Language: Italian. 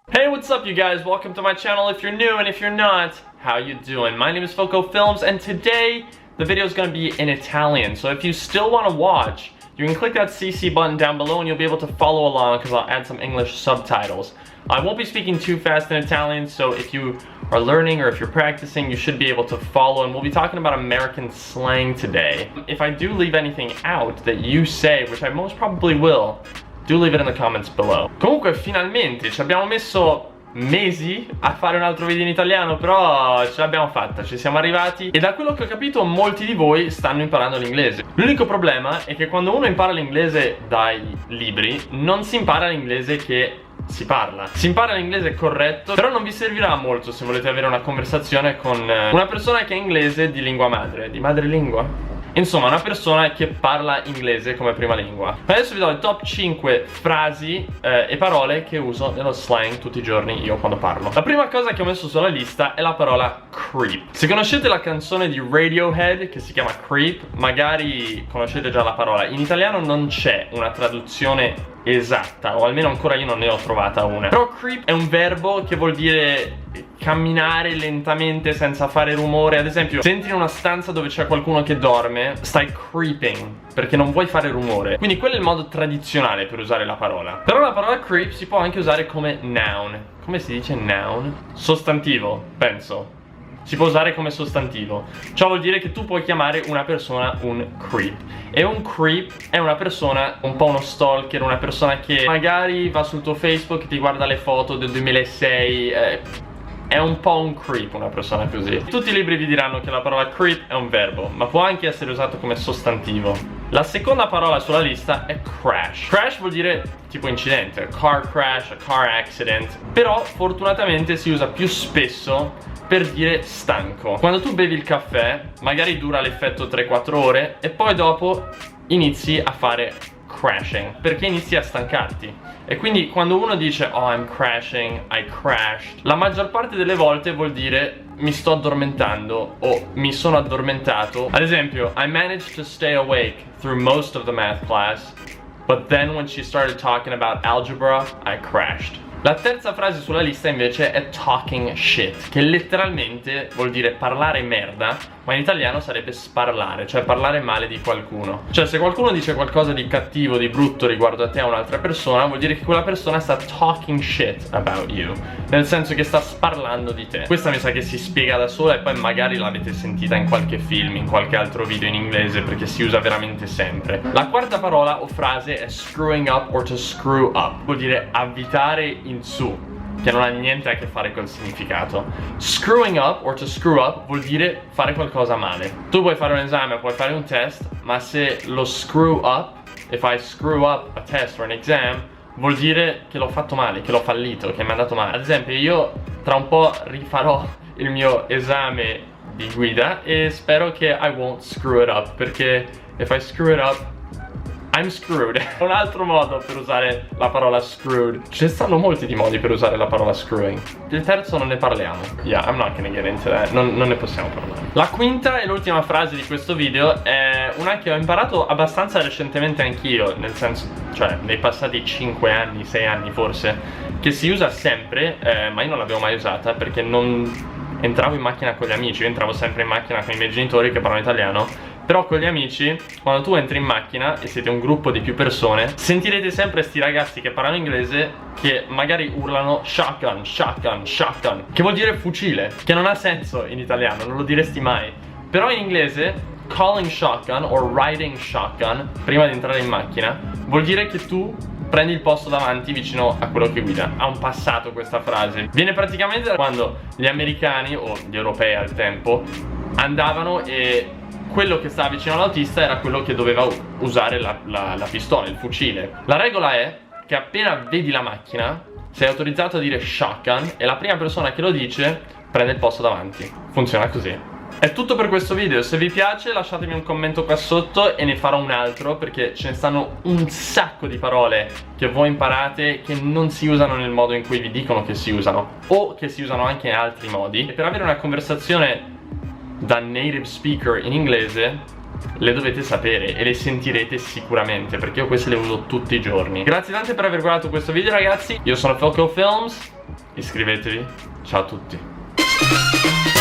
Hey, what's up you guys? Welcome to my channel if you're new, and if you're not, how you doing? My name is Foco Films, and today the video is going to be in Italian. So if you still want to watch, you can click that CC button down below and you'll be able to follow along because I'll add some English subtitles. I won't be speaking too fast in Italian, so if you are learning or if you're practicing, you should be able to follow, and we'll be talking about American slang today. If I do leave anything out that you say, which I most probably will, do leave it in the comments below. Comunque finalmente ci abbiamo messo mesi a fare un altro video in italiano, però ce l'abbiamo fatta, ci siamo arrivati e da quello che ho capito molti di voi stanno imparando l'inglese. L'unico problema è che quando uno impara l'inglese dai libri non si impara l'inglese che si parla. Si impara l'inglese corretto, però non vi servirà molto se volete avere una conversazione con una persona che è inglese di lingua madre, di madrelingua. Insomma, una persona che parla inglese come prima lingua. Adesso vi do le top 5 frasi e parole che uso nello slang tutti i giorni io quando parlo. La prima cosa che ho messo sulla lista è la parola creep. Se conoscete la canzone di Radiohead che si chiama Creep, magari conoscete già la parola. In italiano non c'è una traduzione esatta, o almeno ancora io non ne ho trovata una. Però creep è un verbo che vuol dire camminare lentamente senza fare rumore. Ad esempio, se entri in una stanza dove c'è qualcuno che dorme, stai creeping perché non vuoi fare rumore. Quindi quello è il modo tradizionale per usare la parola. Però la parola creep si può anche usare come noun. Come si dice noun? Sostantivo, penso. Si può usare come sostantivo. Ciò vuol dire che tu puoi chiamare una persona un creep. E un creep è una persona, un po' uno stalker, una persona che magari va sul tuo Facebook e ti guarda le foto del 2006. È un po' un creep una persona così. Tutti i libri vi diranno che la parola creep è un verbo, ma può anche essere usato come sostantivo. La seconda parola sulla lista è crash. Crash vuol dire tipo incidente, a car crash, a car accident. Però fortunatamente si usa più spesso per dire stanco. Quando tu bevi il caffè, magari dura l'effetto 3-4 ore e poi dopo inizi a fare crashing, perché inizi a stancarti. E quindi quando uno dice oh I'm crashing, I crashed, la maggior parte delle volte vuol dire mi sto addormentando o mi sono addormentato. Ad esempio, I managed to stay awake through most of the math class, but then when she started talking about algebra, I crashed. La terza frase sulla lista invece è talking shit, che letteralmente vuol dire parlare merda, ma in italiano sarebbe sparlare, cioè parlare male di qualcuno. Cioè se qualcuno dice qualcosa di cattivo, di brutto riguardo a te o un'altra persona, vuol dire che quella persona sta talking shit about you, nel senso che sta sparlando di te. Questa mi sa che si spiega da sola e poi magari l'avete sentita in qualche film, in qualche altro video in inglese, perché si usa veramente sempre. La quarta parola o frase è screwing up or to screw up, vuol dire avvitare in su, che non ha niente a che fare col significato. Screwing up or to screw up vuol dire fare qualcosa male. Tu puoi fare un esame, puoi fare un test, ma se lo screw up, if I screw up a test or an exam, vuol dire che l'ho fatto male, che l'ho fallito, che mi è andato male. Ad esempio io tra un po' rifarò il mio esame di guida e spero che I won't screw it up, perché if I screw it up I'm screwed. Un altro modo per usare la parola screwed. Ce ne stanno molti di modi per usare la parola screwing. Il terzo non ne parliamo. Yeah, I'm not gonna get into that. Non ne possiamo parlare. La quinta e l'ultima frase di questo video è una che ho imparato abbastanza recentemente anch'io, nel senso, cioè nei passati 5 anni, 6 anni forse, che si usa sempre, ma io non l'avevo mai usata perché non entravo in macchina con gli amici. Io entravo sempre in macchina con i miei genitori che parlano italiano. Però con gli amici, quando tu entri in macchina e siete un gruppo di più persone, sentirete sempre sti ragazzi che parlano inglese che magari urlano shotgun, shotgun, shotgun, che vuol dire fucile, che non ha senso in italiano, non lo diresti mai. Però in inglese, calling shotgun or riding shotgun, prima di entrare in macchina, vuol dire che tu prendi il posto davanti vicino a quello che guida. Ha un passato questa frase. Viene praticamente da quando gli americani, o gli europei al tempo, andavano e quello che stava vicino all'autista era quello che doveva usare la pistola, il fucile. La regola è che appena vedi la macchina sei autorizzato a dire shotgun e la prima persona che lo dice prende il posto davanti. Funziona così. È tutto per questo video. Se vi piace lasciatemi un commento qua sotto e ne farò un altro, perché ce ne stanno un sacco di parole che voi imparate che non si usano nel modo in cui vi dicono che si usano, o che si usano anche in altri modi. E per avere una conversazione da native speaker in inglese le dovete sapere e le sentirete sicuramente, perché io queste le uso tutti i giorni. Grazie tante per aver guardato questo video ragazzi. Io sono Foco Films iscrivetevi. Ciao a tutti.